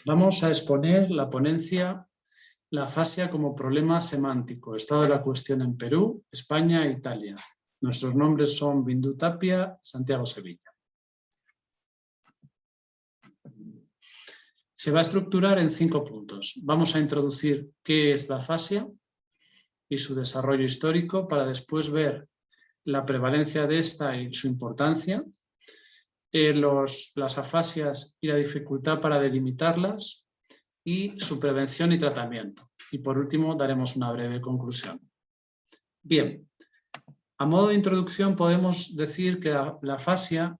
Vamos a exponer la ponencia La afasia como problema semántico, estado de la cuestión en Perú, España e Italia. Nuestros nombres son Bindu Tapia, Santiago Sevilla. Se va a estructurar en 5 puntos. Vamos a introducir qué es la afasia y su desarrollo histórico para después ver la prevalencia de esta y su importancia, las afasias y la dificultad para delimitarlas y su prevención y tratamiento. Y por último daremos una breve conclusión. Bien, a modo de introducción podemos decir que la afasia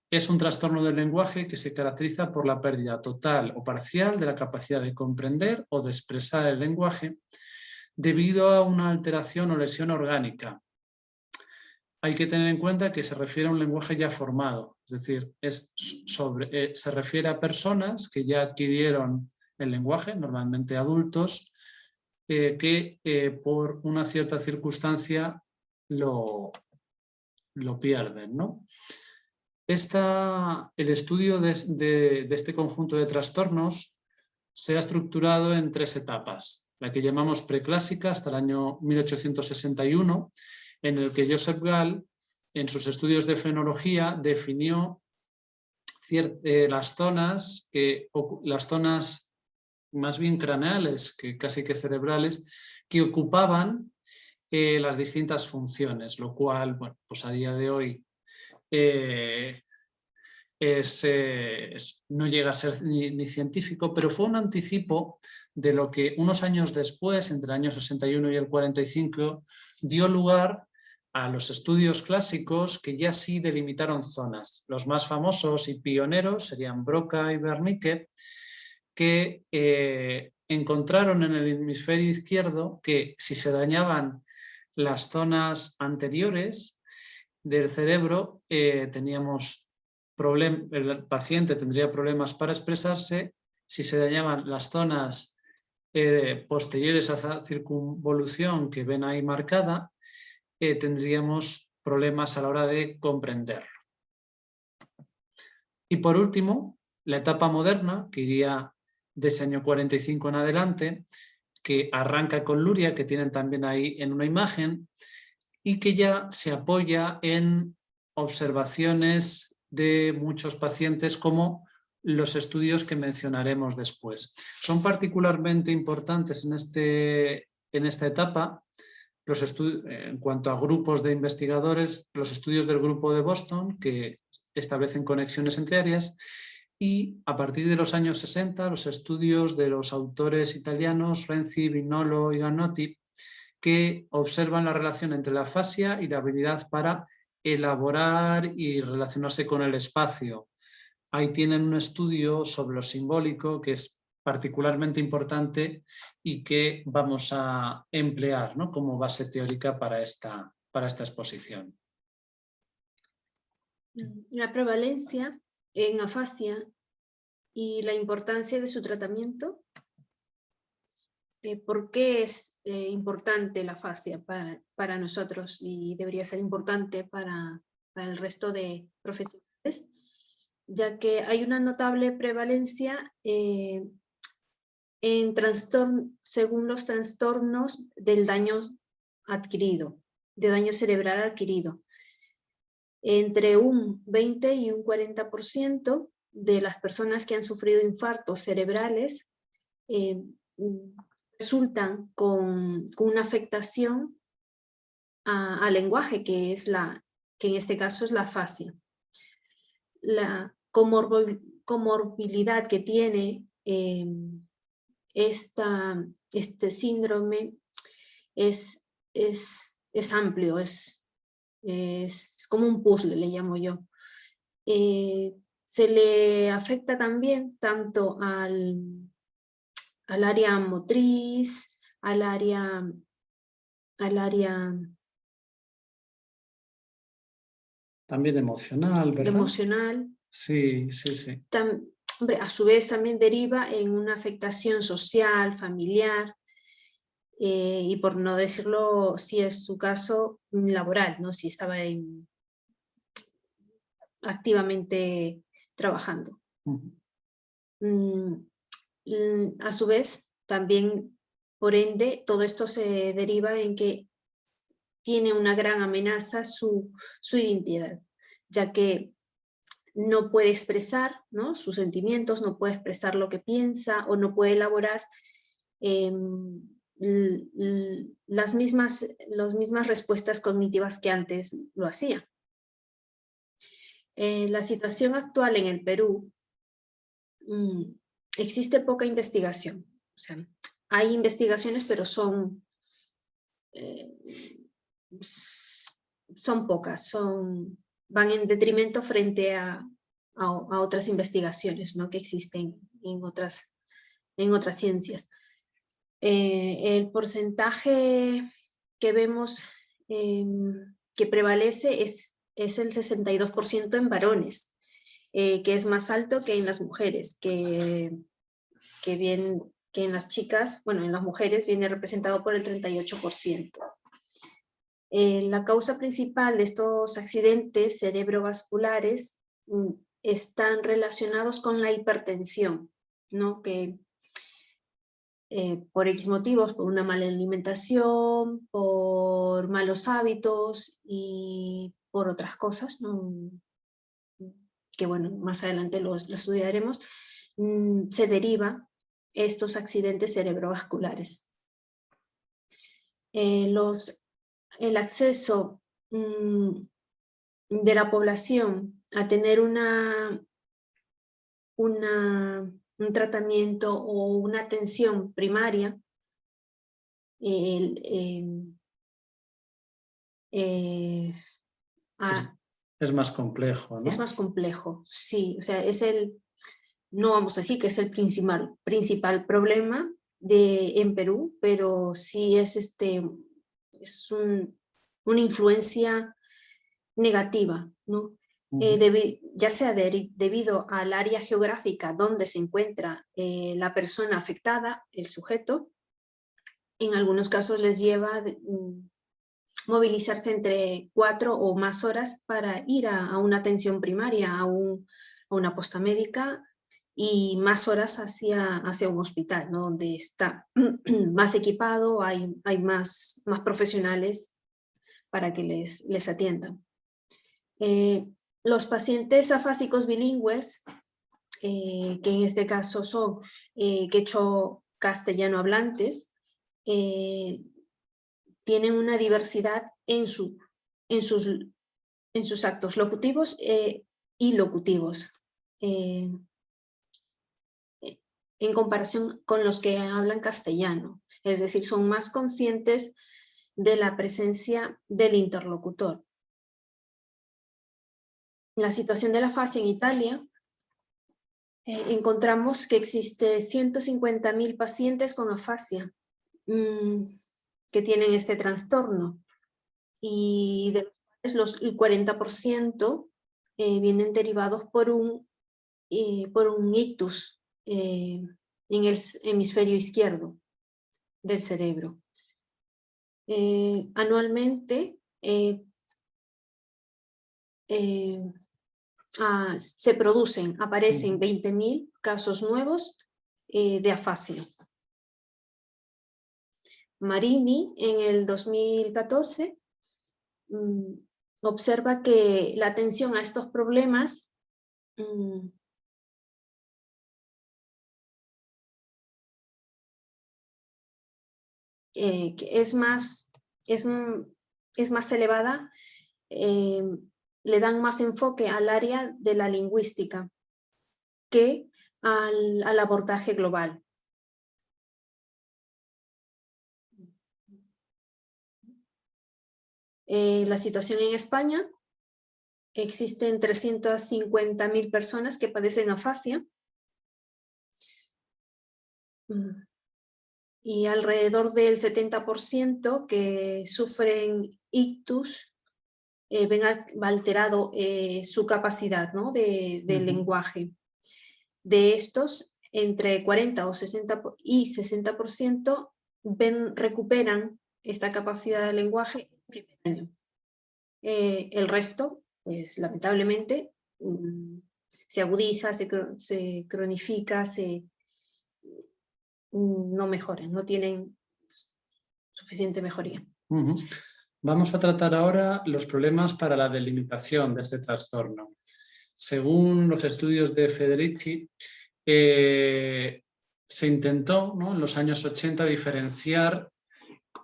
es un trastorno del lenguaje que se caracteriza por la pérdida total o parcial de la capacidad de comprender o de expresar el lenguaje debido a una alteración o lesión orgánica. Hay que tener en cuenta que se refiere a un lenguaje ya formado, es decir, se refiere a personas que ya adquirieron el lenguaje, normalmente adultos, que por una cierta circunstancia lo pierden, ¿no? El estudio de este conjunto de trastornos se ha estructurado en 3 etapas, la que llamamos preclásica hasta el año 1861, en el que Joseph Gall, en sus estudios de fenología, definió las zonas más bien craneales, que casi que cerebrales, que ocupaban las distintas funciones, lo cual, bueno, pues a día de hoy no llega a ser ni científico, pero fue un anticipo de lo que unos años después, entre el año 61 y el 45, dio lugar a los estudios clásicos que ya sí delimitaron zonas. Los más famosos y pioneros serían Broca y Wernicke, que encontraron en el hemisferio izquierdo que si se dañaban las zonas anteriores del cerebro, el paciente tendría problemas para expresarse. Si se dañaban las zonas posteriores a esa circunvolución que ven ahí marcada, tendríamos problemas a la hora de comprenderlo. Y por último, la etapa moderna, que iría de ese año 45 en adelante, que arranca con Luria, que tienen también ahí en una imagen, y que ya se apoya en observaciones de muchos pacientes como los estudios que mencionaremos después. Son particularmente importantes en esta etapa en cuanto a grupos de investigadores, los estudios del grupo de Boston, que establecen conexiones entre áreas, y a partir de los años 60 los estudios de los autores italianos Renzi, Vignolo y Gannotti, que observan la relación entre la afasia y la habilidad para elaborar y relacionarse con el espacio. Ahí tienen un estudio sobre lo simbólico que es particularmente importante y que vamos a emplear, ¿no?, como base teórica para esta exposición. La prevalencia en afasia y la importancia de su tratamiento. ¿Por qué es importante la afasia para nosotros y debería ser importante para el resto de profesionales? Ya que hay una notable prevalencia según los trastornos del daño adquirido, de daño cerebral adquirido. Entre un 20 y un 40% de las personas que han sufrido infartos cerebrales resultan con una afectación al lenguaje, que en este caso es la afasia. La comorbilidad que tiene este síndrome es amplio, es como un puzzle, le llamo yo. Se le afecta también tanto al área motriz, al área también emocional, ¿verdad? Emocional. Sí, sí, sí. Hombre, a su vez también deriva en una afectación social, familiar, y por no decirlo, si es su caso, laboral, ¿no? Si estaba activamente trabajando. a su vez, también, por ende, todo esto se deriva en que tiene una gran amenaza su identidad, ya que no puede expresar, ¿no?, sus sentimientos, no puede expresar lo que piensa o no puede elaborar las mismas respuestas cognitivas que antes lo hacía. La situación actual en el Perú, existe poca investigación. O sea, hay investigaciones, pero son pocas, van en detrimento frente a otras investigaciones, ¿no?, que existen en otras ciencias. El porcentaje que vemos que prevalece es el 62% en varones, que es más alto que en las mujeres, que en las chicas, bueno, en las mujeres viene representado por el 38%. La causa principal de estos accidentes cerebrovasculares están relacionados con la hipertensión, ¿no?, que por X motivos, por una mala alimentación, por malos hábitos y por otras cosas, ¿no?, que bueno, más adelante lo estudiaremos, se deriva estos accidentes cerebrovasculares. El acceso de la población a tener un tratamiento o una atención primaria es más complejo, ¿no? Es más complejo, sí. O sea, no vamos a decir que es el principal problema en Perú, pero sí es una influencia negativa, ¿no? Ya sea debido al área geográfica donde se encuentra la persona afectada, el sujeto, en algunos casos les lleva movilizarse entre 4 o más horas para ir a una atención primaria, a una posta médica, y más horas hacia un hospital, ¿no?, donde está más equipado, hay más profesionales para que les atiendan. Los pacientes afásicos bilingües, que en este caso son quechua-castellano hablantes, tienen una diversidad en sus actos locutivos y locutivos, en comparación con los que hablan castellano. Es decir, son más conscientes de la presencia del interlocutor. La situación de la afasia en Italia, encontramos que existe 150.000 pacientes con afasia que tienen este trastorno, y de los cuales el 40% vienen derivados por un ictus en el hemisferio izquierdo del cerebro. Anualmente aparecen 20.000 casos nuevos de afasia. Marini, en el 2014, observa que la atención a estos problemas que es más elevada, le dan más enfoque al área de la lingüística que al abordaje global. La situación en España: existen 350.000 personas que padecen afasia y alrededor del 70% que sufren ictus ven alterado su capacidad, ¿no?, del lenguaje. De estos, entre 40 y 60% recuperan esta capacidad de lenguaje en el primer año. El resto, pues lamentablemente, se agudiza, se cronifica, no mejoren, no tienen suficiente mejoría. Vamos a tratar ahora los problemas para la delimitación de este trastorno. Según los estudios de Federici, se intentó, ¿no?, en los años 80 diferenciar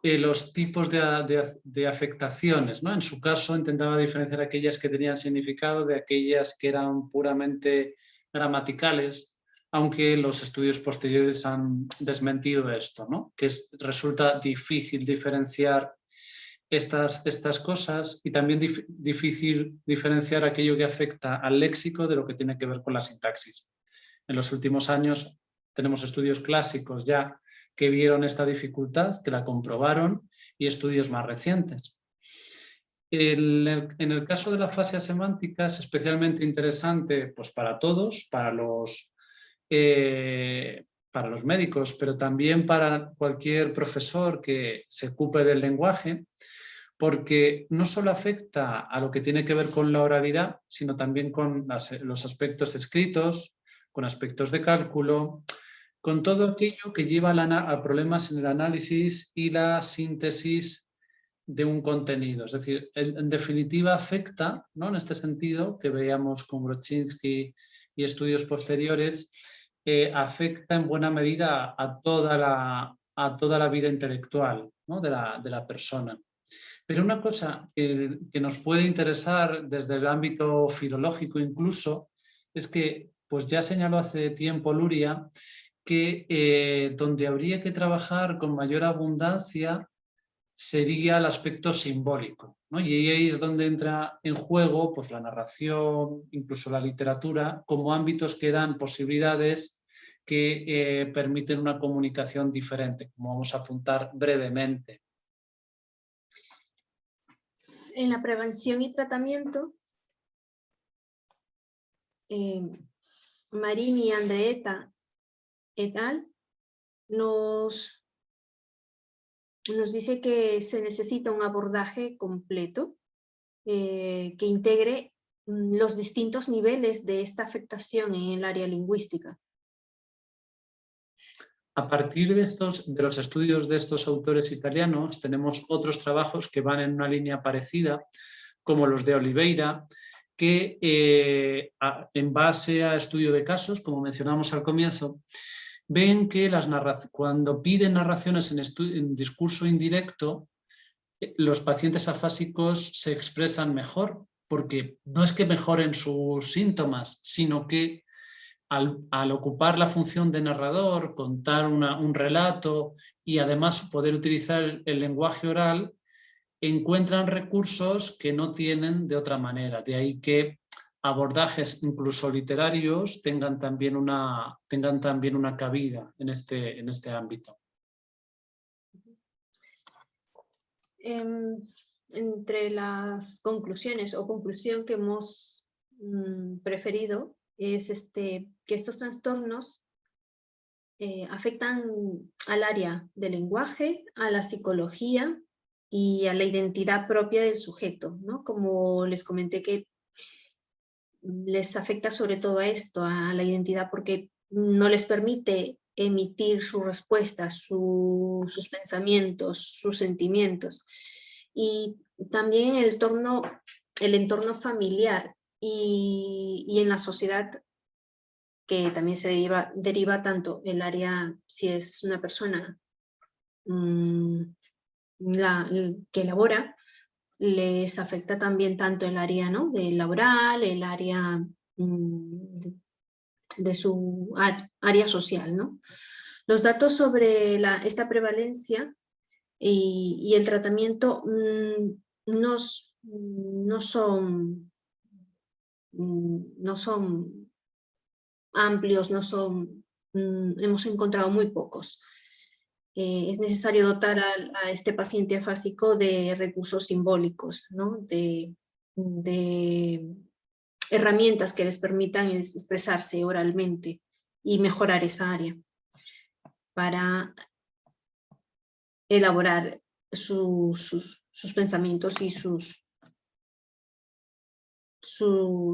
los tipos de afectaciones, ¿no? En su caso intentaba diferenciar aquellas que tenían significado de aquellas que eran puramente gramaticales, aunque los estudios posteriores han desmentido esto, ¿no?, que resulta difícil diferenciar estas cosas y también difícil diferenciar aquello que afecta al léxico de lo que tiene que ver con la sintaxis. En los últimos años tenemos estudios clásicos ya que vieron esta dificultad, que la comprobaron, y estudios más recientes. En el caso de la afasia semántica es especialmente interesante, pues, para todos, para los médicos, pero también para cualquier profesor que se ocupe del lenguaje, porque no solo afecta a lo que tiene que ver con la oralidad, sino también con los aspectos escritos, con aspectos de cálculo, con todo aquello que lleva a problemas en el análisis y la síntesis de un contenido. Es decir, en definitiva afecta, ¿no?, en este sentido que veíamos con Grodzinsky y estudios posteriores, afecta en buena medida a toda la vida intelectual, ¿no?, de la persona. Pero una cosa que nos puede interesar desde el ámbito filológico incluso es que, pues, ya señaló hace tiempo Luria que donde habría que trabajar con mayor abundancia sería el aspecto simbólico, ¿no? Y ahí es donde entra en juego, pues, la narración, incluso la literatura, como ámbitos que dan posibilidades que permiten una comunicación diferente, como vamos a apuntar brevemente. En la prevención y tratamiento, Marini y Andreetta et al. Nos dice que se necesita un abordaje completo que integre los distintos niveles de esta afectación en el área lingüística. A partir de los estudios de estos autores italianos, tenemos otros trabajos que van en una línea parecida, como los de Oliveira, que en base a estudio de casos, como mencionamos al comienzo, ven que cuando piden narraciones en discurso indirecto, los pacientes afásicos se expresan mejor, porque no es que mejoren sus síntomas, sino que al ocupar la función de narrador, contar un relato y además poder utilizar el lenguaje oral, encuentran recursos que no tienen de otra manera. De ahí que abordajes incluso literarios tengan también una cabida en este ámbito. Entre las conclusiones o conclusión que hemos preferido es que estos trastornos afectan al área del lenguaje, a la psicología y a la identidad propia del sujeto, ¿no? Como les comenté, que les afecta sobre todo a esto, a la identidad, porque no les permite emitir sus respuestas, sus pensamientos, sus sentimientos. Y también el entorno familiar y en la sociedad, que también se deriva tanto el área, si es una persona que elabora, les afecta también tanto el área, ¿no?, de laboral, el área de su área social, ¿no? Los datos sobre esta prevalencia y el tratamiento no son amplios, hemos encontrado muy pocos. Es necesario dotar a este paciente afásico de recursos simbólicos, ¿no?, de herramientas que les permitan expresarse oralmente y mejorar esa área para elaborar sus pensamientos y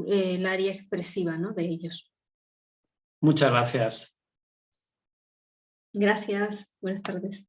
el área expresiva, ¿no?, de ellos. Muchas gracias. Gracias, buenas tardes.